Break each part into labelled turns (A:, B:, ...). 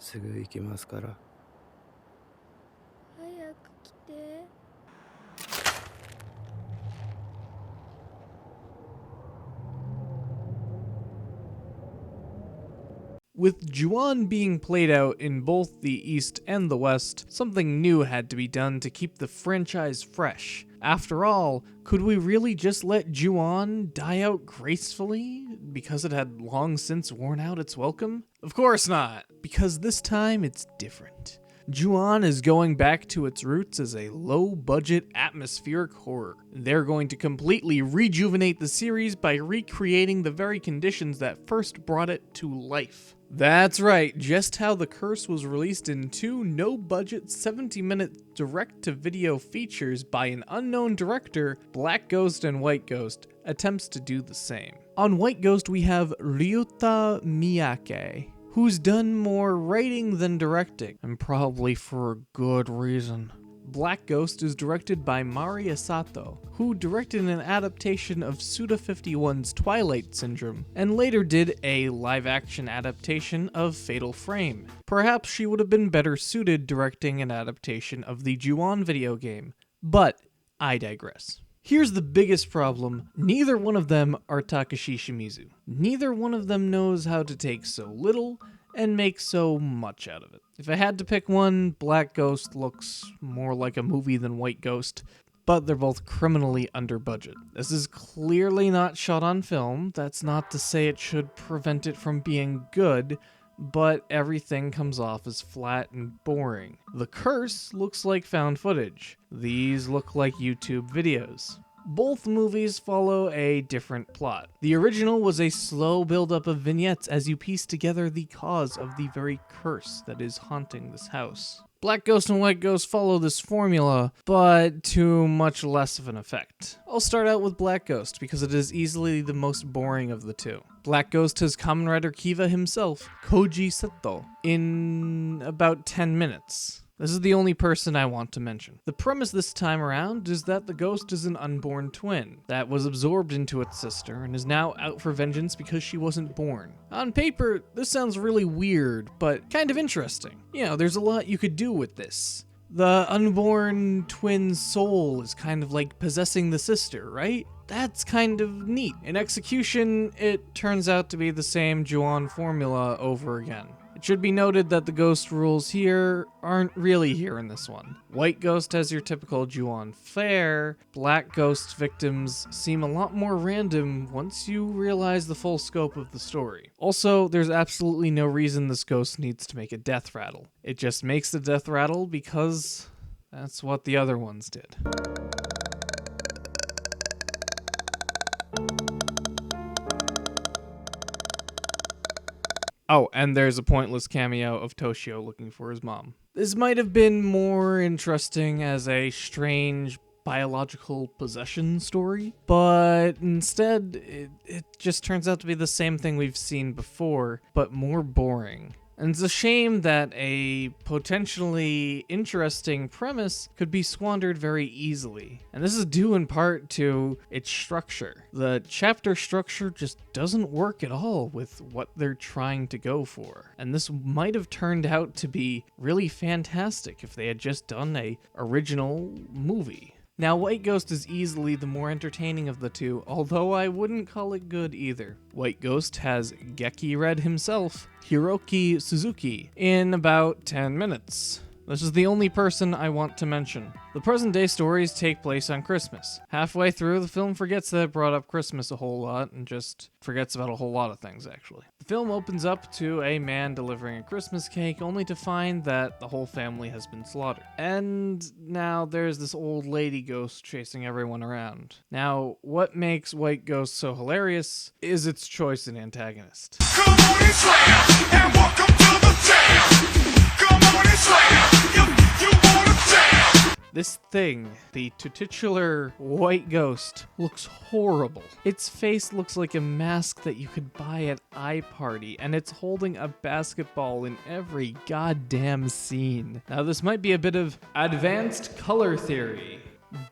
A: すぐ行きますから。
B: 早く来て。
C: With Juon being played out in both the East and the West, something new had to be done to keep the franchise fresh. After all, could we really just let Juon die out gracefully because it had long since worn out its welcome? Of course not, because this time it's different. Juon is going back to its roots as a low-budget atmospheric horror. They're going to completely rejuvenate the series by recreating the very conditions that first brought it to life. That's right, just how The Curse was released in two no-budget 70-minute direct-to-video features by an unknown director, Black Ghost and White Ghost attempts to do the same. On White Ghost we have Ryuta Miyake, who's done more writing than directing, and probably for a good reason. Black Ghost is directed by Mari Sato, who directed an adaptation of Suda51's Twilight Syndrome, and later did a live-action adaptation of Fatal Frame. Perhaps she would have been better suited directing an adaptation of the Ju-on video game, but I digress. Here's the biggest problem. Neither one of them are Takashi Shimizu. Neither one of them knows how to take so little and make so much out of it. If I had to pick one, Black Ghost looks more like a movie than White Ghost, but they're both criminally under budget. This is clearly not shot on film. That's not to say it should prevent it from being good, but everything comes off as flat and boring. The Curse looks like found footage. These look like YouTube videos. Both movies follow a different plot. The original was a slow build-up of vignettes as you piece together the cause of the very curse that is haunting this house. Black Ghost and White Ghost follow this formula, but to much less of an effect. I'll start out with Black Ghost because it is easily the most boring of the two. Black Ghost has Kamen Rider Kiva himself, Koji Seto, in about 10 minutes. This is the only person I want to mention. The premise this time around is that the ghost is an unborn twin that was absorbed into its sister and is now out for vengeance because she wasn't born. On paper, this sounds really weird, but kind of interesting. You know, there's a lot you could do with this. The unborn twin's soul is kind of like possessing the sister, right? That's kind of neat. In execution, it turns out to be the same Ju-on formula over again. It should be noted that the ghost rules here aren't really here in this one. White Ghost has your typical Ju-on fare. Black Ghost victims seem a lot more random once you realize the full scope of the story. Also, there's absolutely no reason this ghost needs to make a death rattle. It just makes the death rattle because that's what the other ones did. Oh, and there's a pointless cameo of Toshio looking for his mom. This might have been more interesting as a strange biological possession story, but instead, it just turns out to be the same thing we've seen before, but more boring. And it's a shame that a potentially interesting premise could be squandered very easily. And this is due in part to its structure. The chapter structure just doesn't work at all with what they're trying to go for. And this might have turned out to be really fantastic if they had just done a original movie. Now, White Ghost is easily the more entertaining of the two, although I wouldn't call it good either. White Ghost has Geki Red himself, Hiroki Suzuki, in about 10 minutes. This is the only person I want to mention. The present-day stories take place on Christmas. Halfway through, the film forgets that it brought up Christmas a whole lot, and just forgets about a whole lot of things, actually. The film opens up to a man delivering a Christmas cake, only to find that the whole family has been slaughtered. And now there's this old lady ghost chasing everyone around. Now, what makes White Ghost so hilarious is its choice in antagonist.
D: Come on and slam, and welcome to the jam. Come on and slam, you wanna jam.
C: This thing, the titular White Ghost, looks horrible. Its face looks like a mask that you could buy at iParty, and it's holding a basketball in every goddamn scene. Now, this might be a bit of advanced color theory,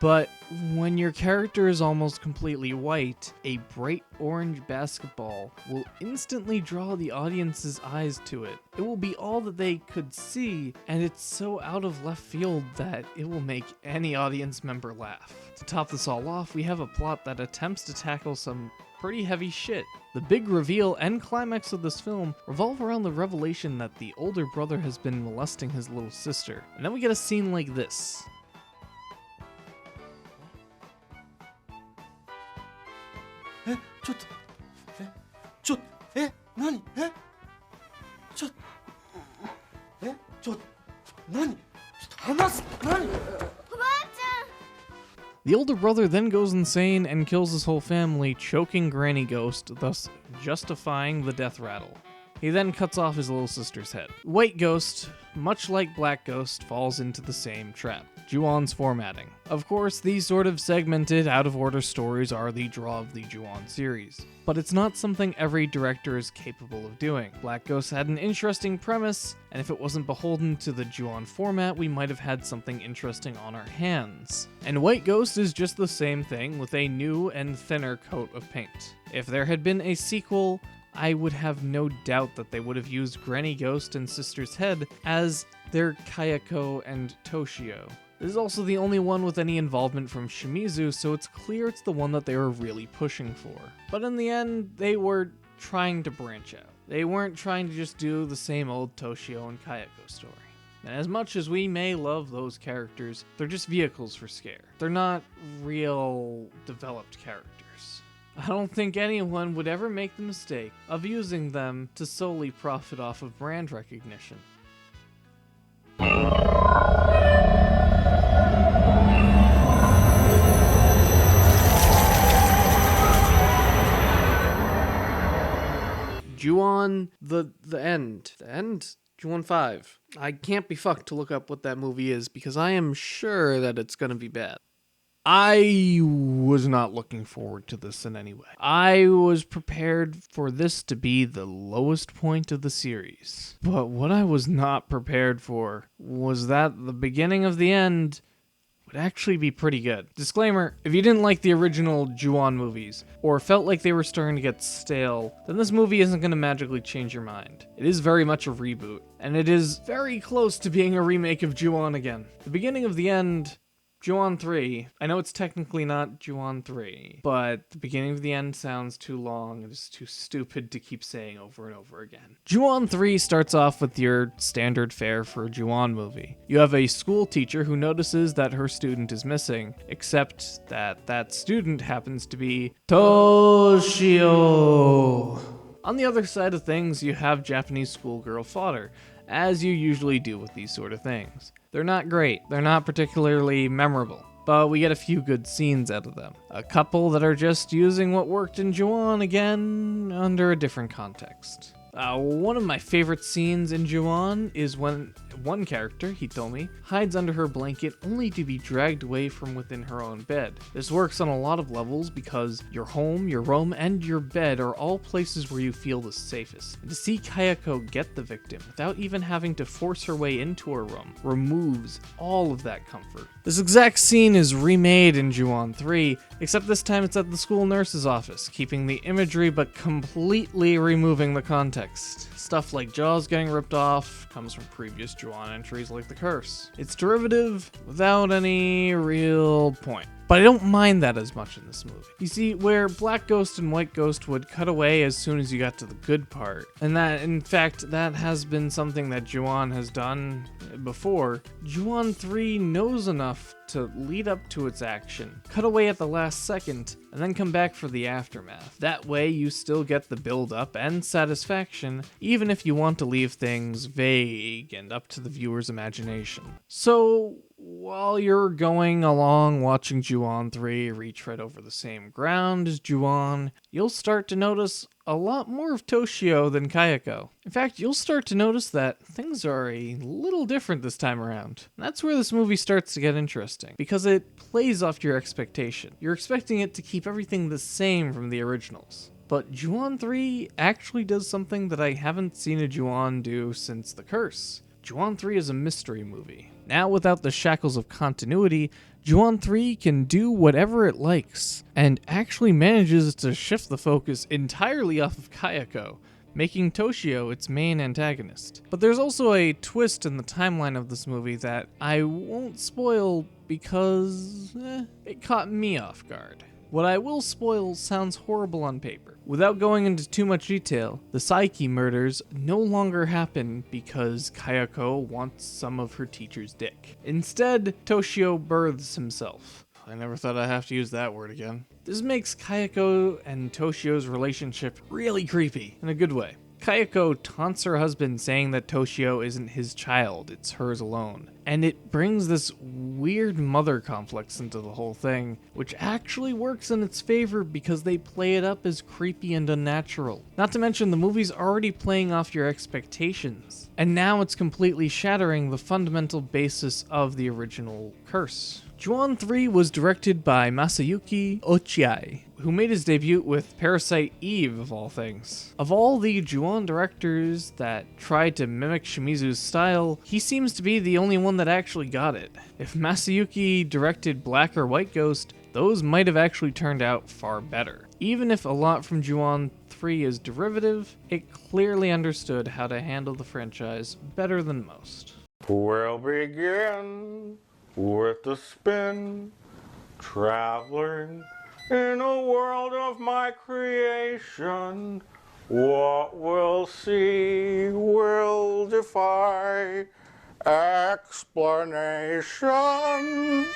C: But when your character is almost completely white, a bright orange basketball will instantly draw the audience's eyes to it. It will be all that they could see, and it's so out of left field that it will make any audience member laugh. To top this all off, we have a plot that attempts to tackle some pretty heavy shit. The big reveal and climax of this film revolve around the revelation that the older brother has been molesting his little sister. And then we get a scene like this.
A: ちょっとちょっと何ちょっと何ちょっと話す何
C: The older brother then goes insane and kills his whole family, choking Granny Ghost, thus justifying the death rattle. He then cuts off his little sister's head. White Ghost, much like Black Ghost, falls into the same trap. Ju-on's formatting. Of course, these sort of segmented, out-of-order stories are the draw of the Ju-on series. But it's not something every director is capable of doing. Black Ghost had an interesting premise, and if it wasn't beholden to the Ju-on format, we might have had something interesting on our hands. And White Ghost is just the same thing with a new and thinner coat of paint. If there had been a sequel, I would have no doubt that they would have used Granny Ghost and Sister's Head as their Kayako and Toshio. This is also the only one with any involvement from Shimizu, so it's clear it's the one that they were really pushing for. But in the end, they were trying to branch out. They weren't trying to just do the same old Toshio and Kayako story. And as much as we may love those characters, they're just vehicles for Scare. They're not real developed characters. I don't think anyone would ever make the mistake of using them to solely profit off of brand recognition. Ju-on, the end. The end? Ju-on 5. I can't be fucked to look up what that movie is because I am sure that it's gonna be bad. I was not looking forward to this in any way. I was prepared for this to be the lowest point of the series. But what I was not prepared for was that the beginning of the end would actually be pretty good. Disclaimer, if you didn't like the original Ju-on movies, or felt like they were starting to get stale, then this movie isn't going to magically change your mind. It is very much a reboot, and it is very close to being a remake of Ju-on again. The beginning of the end, Ju-on 3, I know it's technically not Ju-on 3, but the beginning of the end sounds too long and it's too stupid to keep saying over and over again. Ju-on 3 starts off with your standard fare for a Ju-on movie. You have a school teacher who notices that her student is missing, except that that student happens to be Toshio. On the other side of things, you have Japanese schoolgirl fodder, as you usually do with these sort of things. They're not great, they're not particularly memorable, but we get a few good scenes out of them. A couple that are just using what worked in Ju-on again under a different context. One of my favorite scenes in Ju-on is when one character, Hitomi, hides under her blanket only to be dragged away from within her own bed. This works on a lot of levels because your home, your room, and your bed are all places where you feel the safest. And to see Kayako get the victim without even having to force her way into her room removes all of that comfort. This exact scene is remade in Ju-on 3, except this time it's at the school nurse's office, keeping the imagery but completely removing the context. Stuff like jaws getting ripped off comes from previous Ju-on entries like the curse. It's derivative without any real point. But I don't mind that as much in this movie. You see, where Black Ghost and White Ghost would cut away as soon as you got to the good part, and that, in fact, that has been something that Ju-on has done before, Ju-on 3 knows enough to lead up to its action, cut away at the last second, and then come back for the aftermath. That way, you still get the build-up and satisfaction, even if you want to leave things vague and up to the viewer's imagination. So, while you're going along watching Ju-on 3 retread over the same ground as Ju-on, you'll start to notice a lot more of Toshio than Kayako. In fact, you'll start to notice that things are a little different this time around. And that's where this movie starts to get interesting, because it plays off your expectation. You're expecting it to keep everything the same from the originals. But Ju-on 3 actually does something that I haven't seen a Ju-on do since The Curse. Ju-on 3 is a mystery movie. Now, without the shackles of continuity, Ju-on 3 can do whatever it likes, and actually manages to shift the focus entirely off of Kayako, making Toshio its main antagonist. But there's also a twist in the timeline of this movie that I won't spoil because it caught me off guard. What I will spoil sounds horrible on paper. Without going into too much detail, the Saiki murders no longer happen because Kayako wants some of her teacher's dick. Instead, Toshio births himself. I never thought I'd have to use that word again. This makes Kayako and Toshio's relationship really creepy, in a good way. Kayako taunts her husband saying that Toshio isn't his child, it's hers alone. And it brings this weird mother complex into the whole thing, which actually works in its favor because they play it up as creepy and unnatural. Not to mention the movie's already playing off your expectations, and now it's completely shattering the fundamental basis of the original curse. Ju-on 3 was directed by Masayuki Ochiai, who made his debut with Parasite Eve, of all things. Of all the Ju-on directors that tried to mimic Shimizu's style, he seems to be the only one that actually got it. If Masayuki directed Black or White Ghost, those might have actually turned out far better. Even if a lot from Ju-on 3 is derivative, it clearly understood how to handle the franchise better than most.
B: We'll begin with the spin, traveling in a world of my creation. What we'll see will defy explanation.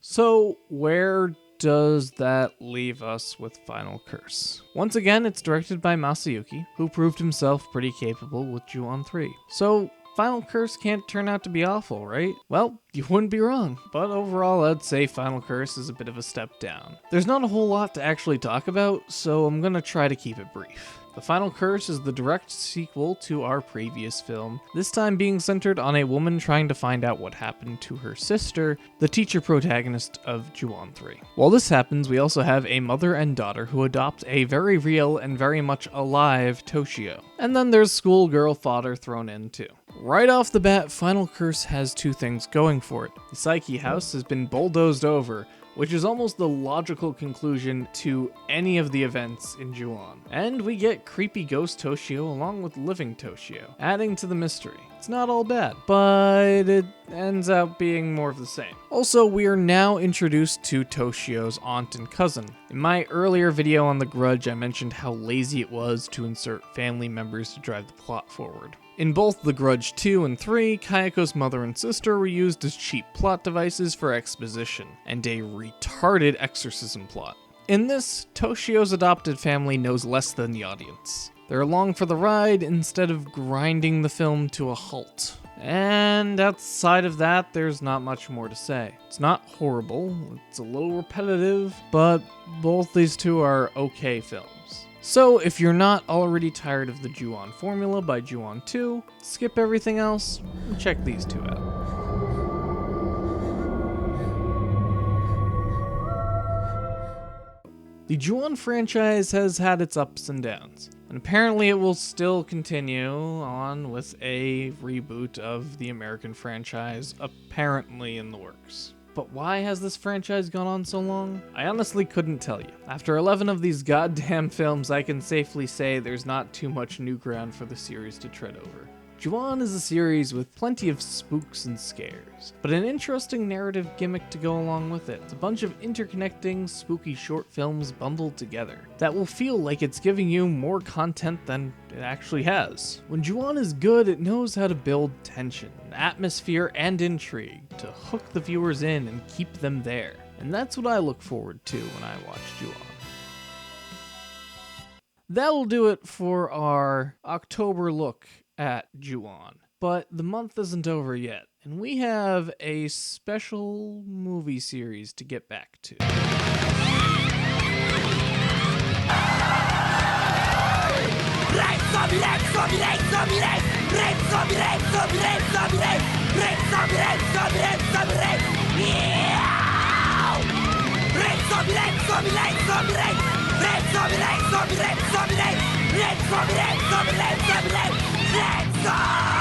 C: So, where does that leave us with Final Curse? Once again, it's directed by Masayuki, who proved himself pretty capable with Ju-on 3. So, Final Curse can't turn out to be awful, right? Well, you wouldn't be wrong. But overall, I'd say Final Curse is a bit of a step down. There's not a whole lot to actually talk about, so I'm gonna try to keep it brief. The Final Curse is the direct sequel to our previous film, this time being centered on a woman trying to find out what happened to her sister, the teacher protagonist of Ju-on 3. While this happens, we also have a mother and daughter who adopt a very real and very much alive Toshio. And then there's schoolgirl fodder thrown in too. Right off the bat, Final Curse has two things going for it. The Psyche house has been bulldozed over, which is almost the logical conclusion to any of the events in Ju-on. And we get creepy ghost Toshio along with living Toshio, adding to the mystery. It's not all bad, but it ends up being more of the same. Also, we are now introduced to Toshio's aunt and cousin. In my earlier video on The Grudge, I mentioned how lazy it was to insert family members to drive the plot forward. In both The Grudge 2 and 3, Kayako's mother and sister were used as cheap plot devices for exposition, and a retarded exorcism plot. In this, Toshio's adopted family knows less than the audience. They're along for the ride instead of grinding the film to a halt. And outside of that, there's not much more to say. It's not horrible, it's a little repetitive, but both these two are okay films. So if you're not already tired of the Ju-on formula by Ju-on 2, skip everything else and check these two out. The Ju-on franchise has had its ups and downs, and apparently it will still continue on with a reboot of the American franchise apparently in the works. But why has this franchise gone on so long? I honestly couldn't tell you. After 11 of these goddamn films, I can safely say there's not too much new ground for the series to tread over. Ju-on is a series with plenty of spooks and scares, but an interesting narrative gimmick to go along with it. It's a bunch of interconnecting, spooky short films bundled together that will feel like it's giving you more content than it actually has. When Ju-on is good, it knows how to build tension, atmosphere, and intrigue to hook the viewers in and keep them there. And that's what I look forward to when I watch Ju-on. That'll do it for our October look at Ju-on. But the month isn't over yet, and we have a special movie series to get back to.
E: Right, zombie life, zombie life, zombie life! Let's go!